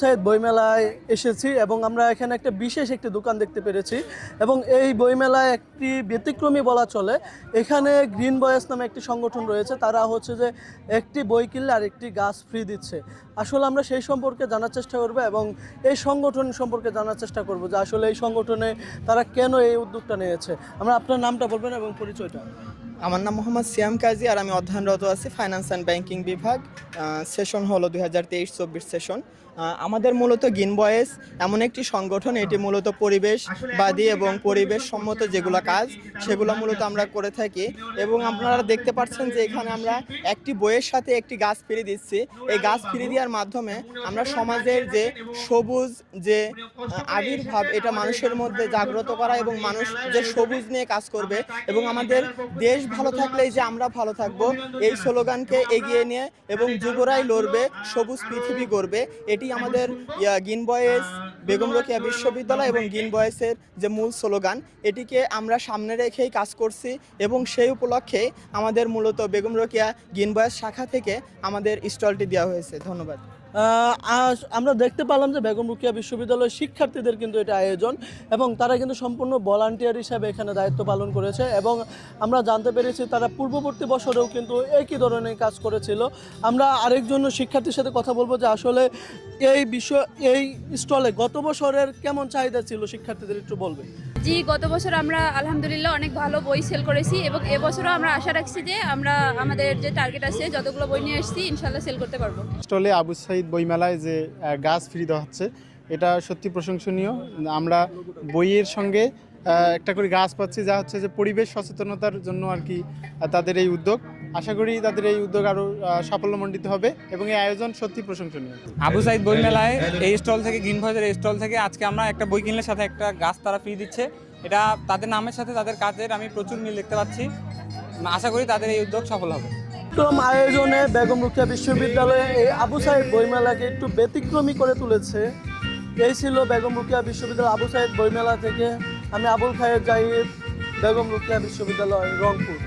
সাইদ বইমেলায় এসেছি এবং আমরা এখানে একটা বিশেষ একটি দোকান দেখতে পেরেছি এবং এই বইমেলায় একটি ব্যতিক্রমী বলা চলে। এখানে গ্রিন বয়েস নামে একটি সংগঠন রয়েছে, তারা হচ্ছে যে একটি বই কিনলে আর একটি গাছ ফ্রি দিচ্ছে। আসলে আমরা সেই সম্পর্কে জানার চেষ্টা করব এবং এই সংগঠন সম্পর্কে জানার চেষ্টা করব যে আসলে এই সংগঠনে তারা কেন এই উদ্যোগটা নিয়েছে। আমরা আপনার নামটা বলবেন এবং পরিচয়টা। আমার নাম মোহাম্মদ সিয়াম কাজী আর আমি অধ্যয়নরত আছি ফাইন্যান্স অ্যান্ড ব্যাংকিং বিভাগ। সেশন হলো 2023-24 সেশন। আমাদের মূলত গ্রিন বয়েস এমন একটি সংগঠন, এটি মূলত পরিবেশবাদী এবং পরিবেশ সম্মত যেগুলো কাজ সেগুলো মূলত আমরা করে থাকি। এবং আপনারা দেখতে পাচ্ছেন যে এখানে আমরা একটি বইয়ের সাথে একটি গাছ ফিরে দিচ্ছি। এই গাছ ফিরে দেওয়ার মাধ্যমে আমরা সমাজের যে সবুজ যে আবির্ভাব, এটা মানুষের মধ্যে জাগ্রত করা এবং মানুষ যে সবুজ নিয়ে কাজ করবে এবং আমাদের দেশ ভালো থাকলেই যে আমরা ভালো থাকবো, এই স্লোগানকে এগিয়ে নিয়ে এবং যুবরাই লড়বে সবুজ পৃথিবী গড়বে, এটি আমাদের গ্রিন বয়েস বেগম রোকেয়া বিশ্ববিদ্যালয় এবং গ্রিন বয়েসের যে মূল স্লোগান, এটিকে আমরা সামনে রেখেই কাজ করছি এবং সেই উপলক্ষে আমাদের মূলত বেগম রোকেয়া গ্রিন বয়েস শাখা থেকে আমাদের স্টলটি দেওয়া হয়েছে। ধন্যবাদ। আমরা দেখতে পেলাম যে বেগম রোকেয়া বিশ্ববিদ্যালয়ের শিক্ষার্থীদের কিন্তু এটা আয়োজন এবং তারা কিন্তু সম্পূর্ণ ভলান্টিয়ার হিসাবে এখানে দায়িত্ব পালন করেছে এবং আমরা জানতে পেরেছি তারা পূর্ববর্তী বছরেও কিন্তু একই ধরনের কাজ করেছিল। আমরা আরেকজন শিক্ষার্থীর সাথে কথা বলবো যে আসলে এই স্টলে গত বছরের কেমন চাহিদা ছিল শিক্ষার্থীদের, একটু বলবে। জি, গত বছর আমরা আলহামদুলিল্লাহ অনেক ভালো বই সেল করেছি এবং এবছরও আমরা আশা রাখছি যে আমরা আমাদের যে টার্গেট আছে যতগুলো বই নিয়ে এসেছি ইনশাল্লাহ সেল করতে পারবো। স্টলে আবু সাইদ বইমেলায় যে গাছ ফ্রি দেওয়া হচ্ছে এটা সত্যি প্রশংসনীয়। আমরা বইয়ের সঙ্গে একটা করে গাছ পাচ্ছি, যা হচ্ছে যে পরিবেশ সচেতনতার জন্য আর কি তাদের এই উদ্যোগ। আশা করি তাদের এই উদ্যোগ আরও সাফল্যমণ্ডিত হবে এবং এই আয়োজন সত্যি প্রশংসনীয়। আবু সাইদ বইমেলায় এই স্টল থেকে, গ্রিন ভয়েসের এই স্টল থেকে আজকে আমরা একটা বই কিনলে সাথে একটা গাছ তারা ফ্রি দিচ্ছে। এটা তাদের নামের সাথে তাদের কাজের আমি প্রচুর মিল দেখতে পাচ্ছি। আশা করি তাদের এই উদ্যোগ সফল হবে। আয়োজনে বেগম রোকেয়া বিশ্ববিদ্যালয়ে এই আবু সাইদ বইমেলাকে একটু ব্যতিক্রমী করে তুলেছে। এই ছিল বেগম রোকেয়া বিশ্ববিদ্যালয় আবু সাইদ বইমেলা থেকে। আমি আবুল খায়ের জাহিদ, বেগম রোকেয়া বিশ্ববিদ্যালয়, রংপুর।